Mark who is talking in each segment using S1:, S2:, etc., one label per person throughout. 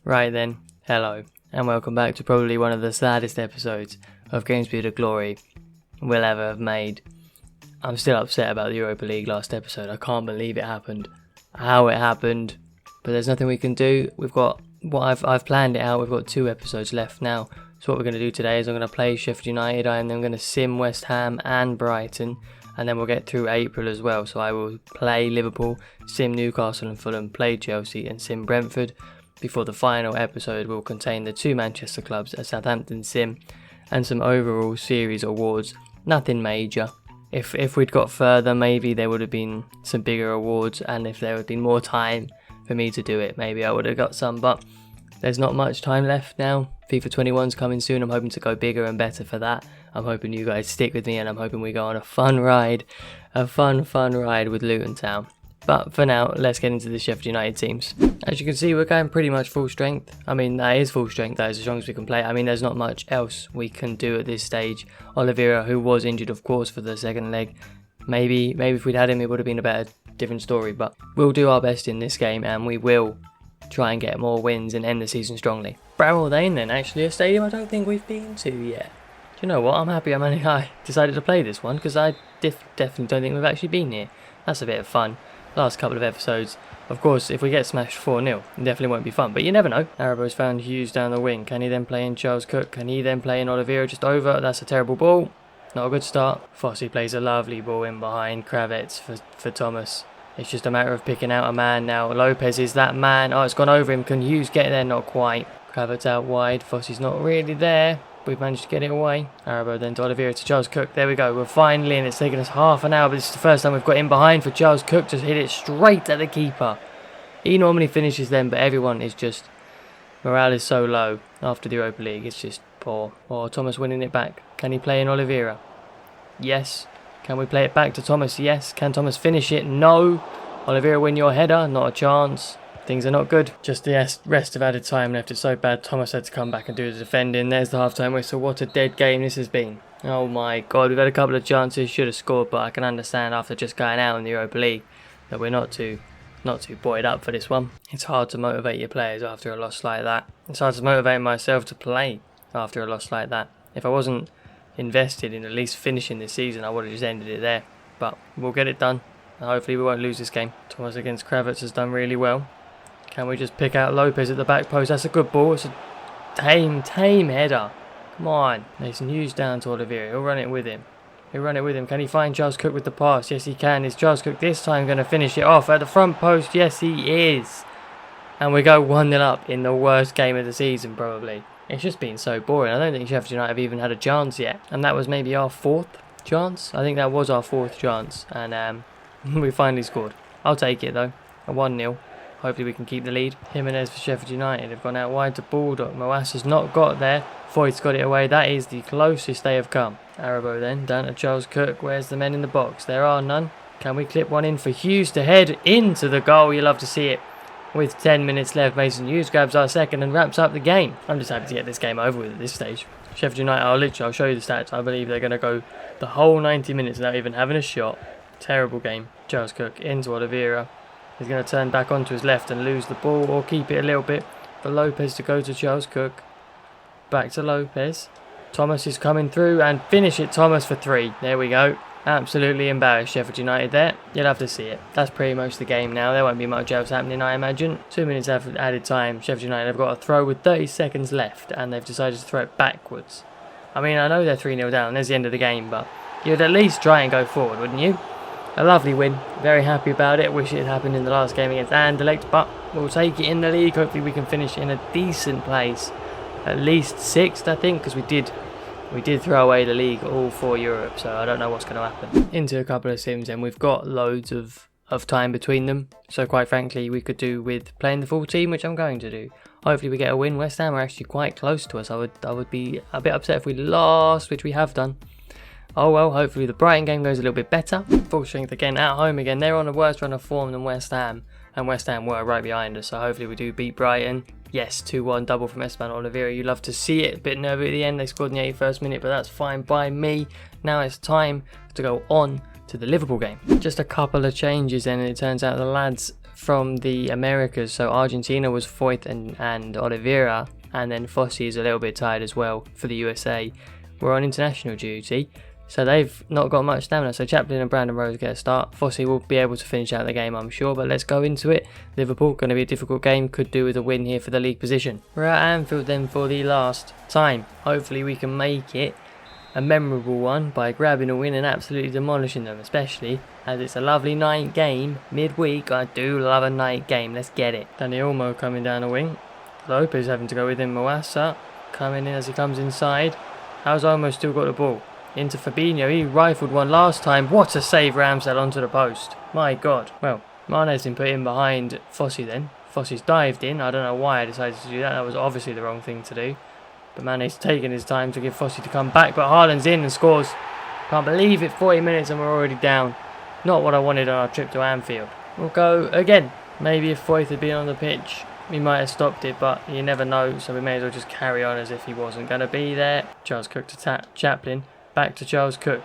S1: Right then, hello, and welcome back to probably one of the saddest episodes of Grimsby to Glory we'll ever have made. I'm still upset about the Europa League last episode. I can't believe it happened, how it happened, but there's nothing we can do. We've got I've planned it out. We've got 2 episodes left now. So what we're going to do today is I'm going to play Sheffield United, and then I'm going to sim West Ham and Brighton, and then we'll get through April as well. So I will play Liverpool, sim Newcastle and Fulham, play Chelsea and sim Brentford, before the final episode will contain the 2 Manchester clubs, a Southampton sim, and some overall series awards. Nothing major. If we'd got further, maybe there would have been some bigger awards, and if there would have been more time for me to do it, maybe I would have got some, but there's not much time left now. FIFA 21's coming soon. I'm hoping to go bigger and better for that. I'm hoping you guys stick with me, and I'm hoping we go on a fun ride, a fun ride with Luton Town. But for now, let's get into the Sheffield United teams. As you can see, we're going pretty much full strength. I mean, that is full strength, that is as strong as we can play. I mean, there's not much else we can do at this stage. Oliveira, who was injured, of course, for the second leg. Maybe if we'd had him, it would have been a different story. But we'll do our best in this game, and we will try and get more wins and end the season strongly. Bramall Lane, then, actually a stadium I don't think we've been to yet. Do you know what? I'm happy I decided to play this one, because I definitely don't think we've actually been here. That's a bit of fun. Last couple of episodes. Of course, if we get smashed 4-0, it definitely won't be fun, but you never know. Arabo's found Hughes down the wing. Can he then play in Charles Cook? Can he then play in Oliveira just over? That's a terrible ball. Not a good start. Fossey plays a lovely ball in behind Kravets for Thomas. It's just a matter of picking out a man now. Lopez is that man. Oh, it's gone over him. Can Hughes get there? Not quite. Kravets out wide. Fossey's not really there. We've managed to get it away. Arabo then to Oliveira to Charles Cook. There we go. We're finally in. It's taken us half an hour, but this is the first time we've got in behind for Charles Cook to hit it straight at the keeper. He normally finishes them, but everyone is just... morale is so low after the Europa League. It's just poor. Oh, Thomas winning it back. Can he play in Oliveira? Yes. Can we play it back to Thomas? Yes. Can Thomas finish it? No. Oliveira win your header? Not a chance. Things are not good. Just the rest of added time left. It's so bad. Thomas had to come back and do the defending. There's the half-time whistle. What a dead game this has been. Oh my God. We've had a couple of chances. Should have scored, but I can understand after just going out in the Europa League that we're not too buoyed up for this one. It's hard to motivate your players after a loss like that. It's hard to motivate myself to play after a loss like that. If I wasn't invested in at least finishing this season, I would have just ended it there. But we'll get it done. Hopefully we won't lose this game. Thomas against Kravets has done really well. Can we just pick out Lopez at the back post? That's a good ball. It's a tame header. Come on. Nathan Hughes down to Oliveira. He'll run it with him. Can he find Charles Cook with the pass? Yes, he can. Is Charles Cook this time going to finish it off at the front post? Yes, he is. And we go 1-0 up in the worst game of the season, probably. It's just been so boring. I don't think Sheffield United have even had a chance yet. And that was maybe our 4th chance. I think that was our 4th chance. And we finally scored. I'll take it, though. A 1-0. Hopefully we can keep the lead. Jimenez for Sheffield United have gone out wide to Baldock. Moas has not got there. Foyt's got it away. That is the closest they have come. Arabo then down to Charles Cook. Where's the men in the box? There are none. Can we clip one in for Hughes to head into the goal? You love to see it. With 10 minutes left, Mason Hughes grabs our second and wraps up the game. I'm just happy to get this game over with at this stage. Sheffield United, I'll show you the stats. I believe they're going to go the whole 90 minutes without even having a shot. Terrible game. Charles Cook into Oliveira. He's going to turn back onto his left and lose the ball, or keep it a little bit for Lopez to go to Charles Cook. Back to Lopez. Thomas is coming through and finish it. Thomas for 3. There we go. Absolutely embarrassed Sheffield United there. You'll have to see it. That's pretty much the game now. There won't be much else happening, I imagine. 2 minutes after added time. Sheffield United have got a throw with 30 seconds left, and they've decided to throw it backwards. I mean, I know they're 3-0 down. There's the end of the game, but you'd at least try and go forward, wouldn't you? A lovely win. Very happy about it. Wish it had happened in the last game against Anderlecht, but we'll take it in the league. Hopefully we can finish in a decent place. At least 6th, I think, because we did throw away the league all for Europe, so I don't know what's going to happen. Into a couple of sims, and we've got loads of time between them. So quite frankly, we could do with playing the full team, which I'm going to do. Hopefully we get a win. West Ham are actually quite close to us. I would be a bit upset if we lost, which we have done. Oh well, hopefully the Brighton game goes a little bit better. Full strength again, at home again. They're on a worse run of form than West Ham. And West Ham were right behind us, so hopefully we do beat Brighton. Yes, 2-1 double from Esteban Oliveira. You love to see it. A bit nervy at the end. They scored in the 81st minute, but that's fine by me. Now it's time to go on to the Liverpool game. Just a couple of changes then, and it turns out the lads from the Americas. So Argentina was Foyth and Oliveira, and then Fossey is a little bit tired as well for the USA. We're on international duty, so they've not got much stamina. So Chaplin and Brandon Rose get a start. Fossey will be able to finish out the game, I'm sure, but let's go into it. Liverpool, going to be a difficult game, could do with a win here for the league position. We're at Anfield then for the last time. Hopefully we can make it a memorable one by grabbing a win and absolutely demolishing them, especially as it's a lovely night game midweek. I do love a night game. Let's get it. Danny Olmo coming down a wing. Lopez having to go with him. Mawassa coming in as he comes inside. How's Olmo still got the ball? Into Fabinho. He rifled one last time. What a save, Ramsdale onto the post. My God. Well, Mane's been put in behind Fossey then. Fossey's dived in. I don't know why I decided to do that. That was obviously the wrong thing to do. But Mane's taken his time to give Fossey to come back. But Haaland's in and scores. Can't believe it. 40 minutes and we're already down. Not what I wanted on our trip to Anfield. We'll go again. Maybe if Foyth had been on the pitch, we might have stopped it, but you never know, so we may as well just carry on as if he wasn't going to be there. Charles Cook to Chaplin. Back to Charles Cook.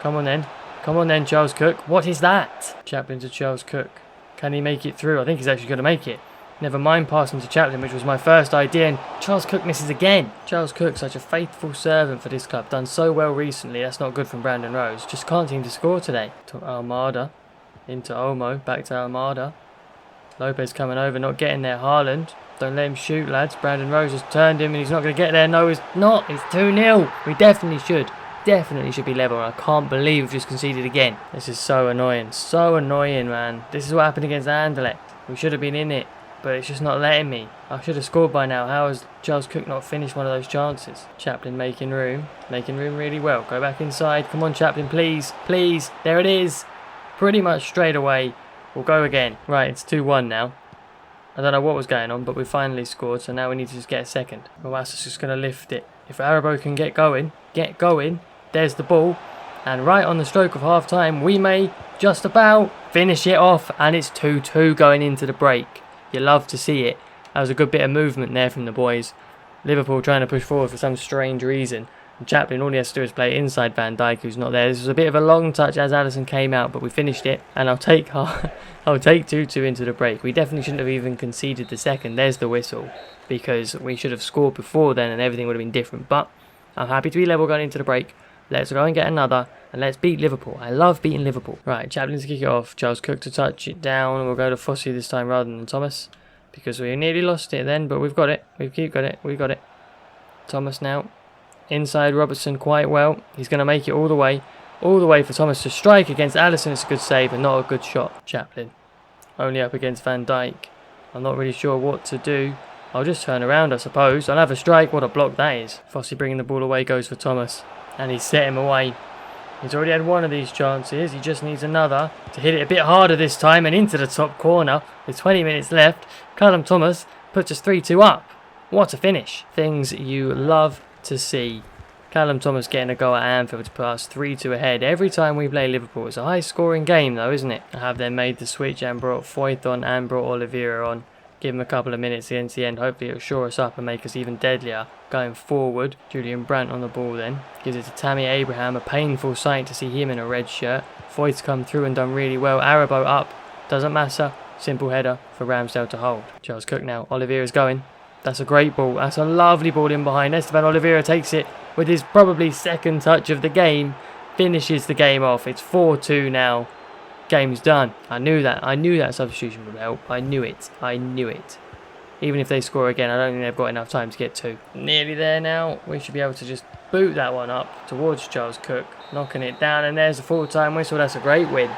S1: Come on then. Come on then, Charles Cook. What is that? Chaplin to Charles Cook. Can he make it through? I think he's actually going to make it. Never mind passing to Chaplin, which was my first idea, and Charles Cook misses again. Charles Cook, such a faithful servant for this club. Done so well recently. That's not good from Brandon Rose. Just can't seem to score today. To Almada. Into Olmo. Back to Almada. Lopez coming over, not getting there. Haaland. Don't let him shoot, lads. Brandon Rose has turned him and he's not going to get there. No, he's not. It's 2-0. We definitely should be level. I can't believe we've just conceded again. This is so annoying. So annoying, man. This is what happened against Anderlecht. We should have been in it, but it's just not letting me. I should have scored by now. How has Charles Cook not finished one of those chances? Chaplin making room really well. Go back inside. Come on, Chaplin, please. Please. There it is. Pretty much straight away. We'll go again. Right, it's 2-1 now. I don't know what was going on, but we finally scored, so now we need to just get a second. Mawassa's just going to lift it. If Arabo can get going, there's the ball. And right on the stroke of half time, we may just about finish it off, and it's 2-2 going into the break. You love to see it. That was a good bit of movement there from the boys. Liverpool trying to push forward for some strange reason. And Chaplin, all he has to do is play inside Van Dijk, who's not there. This was a bit of a long touch as Alisson came out, but we finished it. And I'll take 2-2 into the break. We definitely shouldn't have even conceded the second. There's the whistle, because we should have scored before then and everything would have been different. But I'm happy to be level going into the break. Let's go and get another, and let's beat Liverpool. I love beating Liverpool. Right, Chaplin to kick it off. Charles Cook to touch it down. And we'll go to Fossey this time rather than Thomas, because we nearly lost it then, but we've got it. We've got it. Thomas now. Inside Robertson quite well. He's going to make it all the way for Thomas to strike against Alisson. It's a good save and not a good shot. Chaplin only up against Van Dijk. I'm not really sure what to do. I'll just turn around, I suppose. I'll have a strike. What a block that is. Fossey bringing the ball away goes for Thomas, and he's set him away. He's already had one of these chances. He just needs another to hit it a bit harder this time and into the top corner. With 20 minutes left, Callum Thomas puts us 3-2 up. What a finish. Things you love to see. Callum Thomas getting a go at Anfield to put us 3-2 ahead every time we play Liverpool. It's a high scoring game though, isn't it? I have then made the switch and brought Foyth on and brought Oliveira on. Give him a couple of minutes against the end. Hopefully it'll shore us up and make us even deadlier going forward. Julian Brandt on the ball then. Gives it to Tammy Abraham. A painful sight to see him in a red shirt. Foyth's come through and done really well. Arabo up. Doesn't matter. Simple header for Ramsdale to hold. Charles Cook now. Oliveira's going. That's a great ball. That's a lovely ball in behind. Esteban Oliveira takes it with his probably second touch of the game. Finishes the game off. It's 4-2 now. Game's done. I knew that substitution would help. I knew it. Even if they score again, I don't think they've got enough time to get two. Nearly there now. We should be able to just boot that one up towards Charles Cook. Knocking it down, and there's the full-time whistle. That's a great win.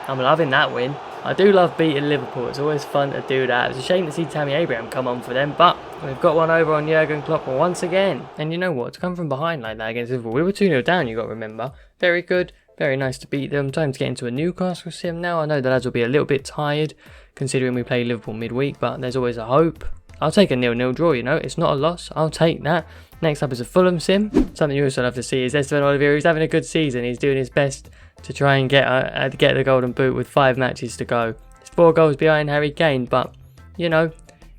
S1: I'm loving that win. I do love beating Liverpool. It's always fun to do that. It was a shame to see Tammy Abraham come on for them, but we've got one over on Jurgen Klopp once again. And you know what? To come from behind like that against Liverpool, we were 2-0 down, you got to remember. Very good. Very nice to beat them. Time to get into a Newcastle sim now. I know the lads will be a little bit tired considering we play Liverpool midweek, but there's always a hope. I'll take a 0-0 draw, you know. It's not a loss. I'll take that. Next up is a Fulham sim. Something you also love to see is Esteban Oliveira. He's having a good season. He's doing his best to try and get the golden boot with 5 matches to go. It's 4 goals behind Harry Kane, but, you know,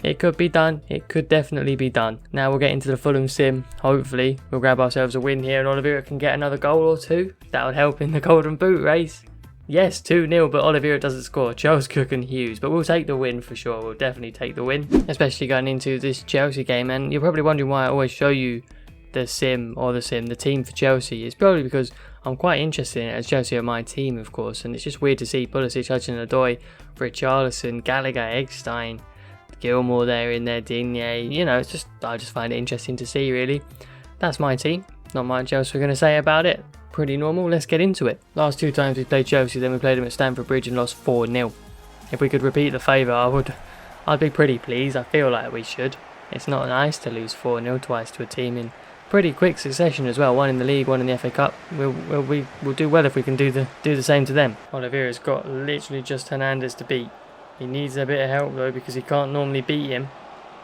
S1: it could be done. It could definitely be done. Now we'll get into the Fulham sim. Hopefully, we'll grab ourselves a win here and Oliveira can get another goal or 2. That would help in the golden boot race. Yes, 2-0, but Oliveira doesn't score. Charles Cook and Hughes. But we'll take the win for sure. We'll definitely take the win. Especially going into this Chelsea game. And you're probably wondering why I always show you the team for Chelsea. It's probably because I'm quite interested in it, as Chelsea are my team, of course. And it's just weird to see Pulisic, Hudson-Odoi, Richarlison, Gallagher, Eggstein, Gilmour there in there, Digne. You know, it's just, I just find it interesting to see, really. That's my team. Not much else we're going to say about it. Pretty normal. Let's get into it. Last 2 times we played Chelsea, then we played them at Stamford Bridge and lost 4-0. If we could repeat the favour, I'd be pretty pleased. I feel like we should. It's not nice to lose 4-0 twice to a team in pretty quick succession as well. One in the league, one in the FA Cup. We'll do well if we can do the same to them. Oliveira's got literally just Hernandez to beat. He needs a bit of help though, because he can't normally beat him.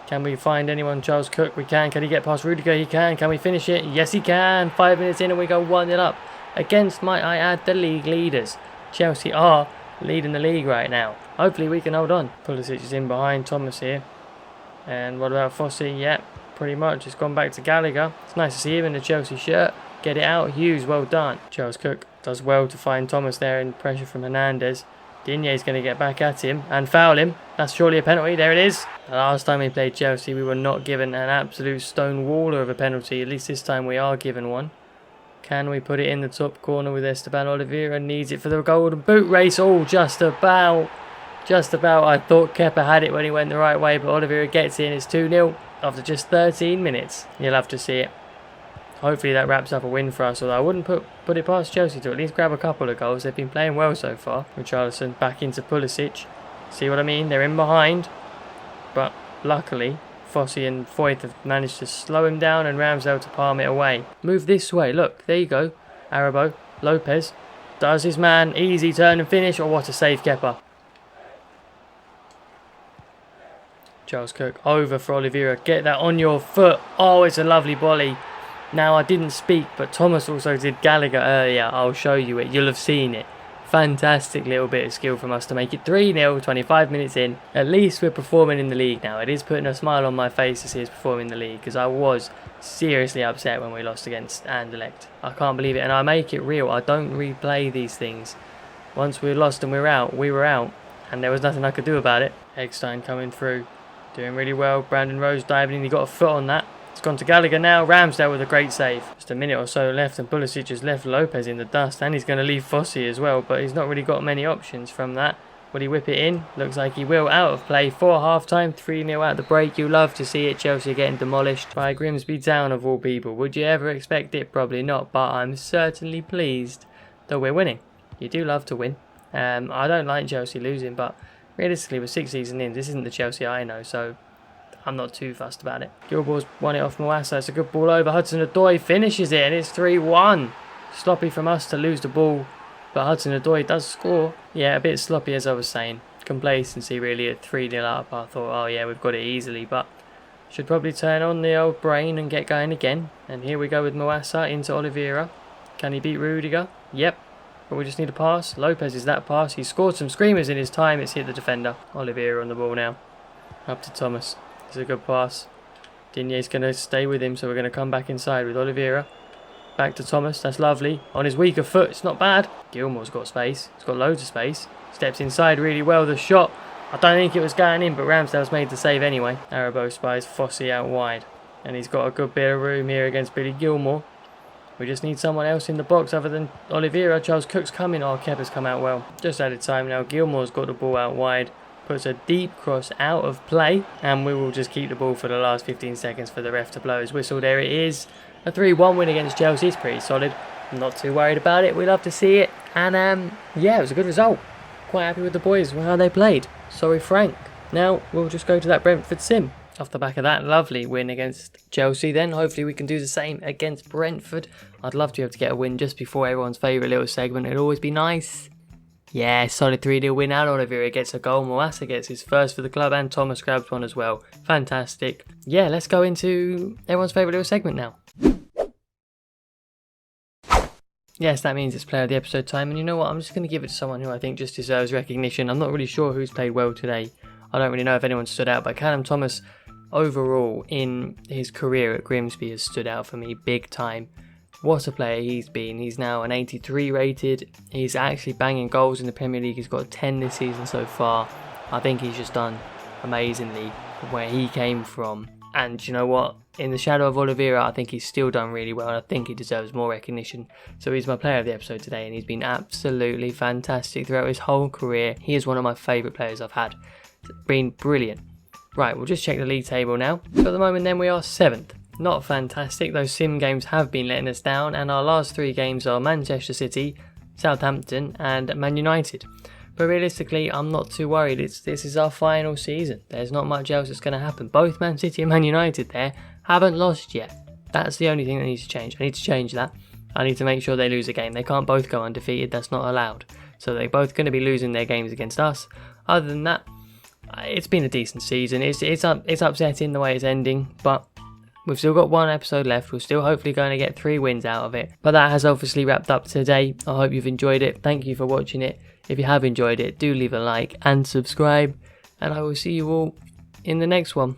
S1: Can we find anyone? Charles Cook, we can. Can he get past Rudiger? He can. Can we finish it? Yes, he can. 5 minutes in and we go 1-0 up. Against, might I add, the league leaders. Chelsea are leading the league right now. Hopefully we can hold on. Pulisic is in behind Thomas here. And what about Fossey? Yep, pretty much. It's gone back to Gallagher. It's nice to see him in the Chelsea shirt. Get it out. Hughes, well done. Charles Cook does well to find Thomas there in pressure from Hernandez. Digne's going to get back at him and foul him. That's surely a penalty. There it is. The last time we played Chelsea, we were not given an absolute stone waller of a penalty. At least this time we are given one. Can we put it in the top corner with Esteban Oliveira? Needs it for the golden boot race. Oh, just about. Just about. I thought Kepa had it when he went the right way, but Oliveira gets in. It's 2-0 after just 13 minutes. You'll have to see it. Hopefully that wraps up a win for us, although I wouldn't put it past Chelsea to at least grab a couple of goals. They've been playing well so far. Richarlison back into Pulisic. See what I mean? They're in behind. But luckily, Fossey and Foyth have managed to slow him down and Ramsdale to palm it away. Move this way. Look, there you go. Arabo, Lopez does his man. Easy turn and finish. Oh, what a save, Kepa. Charles Cook over for Oliveira. Get that on your foot. Oh, it's a lovely volley. Now, I didn't speak, but Thomas also did Gallagher earlier. I'll show you it. You'll have seen it. Fantastic little bit of skill from us to make it 3-0, 25 minutes in. At least we're performing in the league now. It is putting a smile on my face to see us performing in the league, because I was seriously upset when we lost against Anderlecht. I can't believe it, and I make it real. I don't replay these things. Once we lost and we were out, and there was nothing I could do about it. Eggstein coming through, doing really well. Brandon Rose diving in. He got a foot on that. It's gone to Gallagher now. Ramsdale with a great save. Just a minute or so left and Pulisic has left Lopez in the dust, and he's going to leave Fossey as well, but he's not really got many options from that. Will he whip it in? Looks like he will. Out of play for half-time. 3-0 at the break. You love to see it. Chelsea getting demolished by Grimsby Town of all people. Would you ever expect it? Probably not, but I'm certainly pleased that we're winning. You do love to win. I don't like Chelsea losing, but realistically we're 6 seasons in. This isn't the Chelsea I know, so I'm not too fussed about it. Gilmour's won it off Mwasa. It's a good ball over. Hudson-Odoi finishes it and it's 3-1. Sloppy from us to lose the ball, but Hudson-Odoi does score. Yeah, a bit sloppy as I was saying. Complacency really at 3-0 up. I thought, oh yeah, we've got it easily, but should probably turn on the old brain and get going again. And here we go with Mwasa into Oliveira. Can he beat Rudiger? Yep. But we just need a pass. Lopez is that pass. He scored some screamers in his time. It's hit the defender. Oliveira on the ball now. Up to Thomas. It's a good pass. Digne's going to stay with him, so we're going to come back inside with Oliveira. Back to Thomas. That's lovely. On his weaker foot. It's not bad. Gilmour's got space. He's got loads of space. Steps inside really well. The shot, I don't think it was going in, but Ramsdale's made the save anyway. Arabo spies Fossey out wide. And he's got a good bit of room here against Billy Gilmour. We just need someone else in the box other than Oliveira. Charles Cook's coming. Oh, Kepa's come out well. Just added time now. Gilmour's got the ball out wide. Puts a deep cross out of play. And we will just keep the ball for the last 15 seconds for the ref to blow his whistle. There it is. A 3-1 win against Chelsea. It's pretty solid. I'm not too worried about it. We love to see it. And yeah, it was a good result. Quite happy with the boys, how they played. Sorry, Frank. Now we'll just go to that Brentford sim. Off the back of that lovely win against Chelsea, then hopefully we can do the same against Brentford. I'd love to be able to get a win just before everyone's favourite little segment. It'd always be nice. Yeah, solid 3-0 win out. Oliveira gets a goal. Mwasa gets his first for the club, and Thomas grabs one as well. Fantastic. Yeah, let's go into everyone's favourite little segment now. Yes, that means it's player of the episode time, and you know what? I'm just going to give it to someone who I think just deserves recognition. I'm not really sure who's played well today. I don't really know if anyone stood out, but Callum Thomas overall in his career at Grimsby has stood out for me big time. What a player he's been. He's now an 83 rated. He's actually banging goals in the Premier League. He's got 10 this season so far. I think he's just done amazingly from where he came from. And you know what? In the shadow of Oliveira, I think he's still done really well, and I think he deserves more recognition. So he's my player of the episode today, and he's been absolutely fantastic throughout his whole career. He is one of my favourite players I've had. It's been brilliant. Right, we'll just check the league table now. So at the moment then we are 7th. Not fantastic, those sim games have been letting us down, and our last 3 games are Manchester City, Southampton and Man United. But realistically, I'm not too worried. This is our final season. There's not much else that's going to happen. Both Man City and Man United there haven't lost yet. That's the only thing that needs to change. I need to change that. I need to make sure they lose a game. They can't both go undefeated. That's not allowed. So they're both going to be losing their games against us. Other than that, it's been a decent season. It's upsetting the way it's ending, but we've still got 1 episode left. We're still hopefully going to get 3 wins out of it. But that has obviously wrapped up today. I hope you've enjoyed it. Thank you for watching it. If you have enjoyed it, do leave a like and subscribe. And I will see you all in the next one.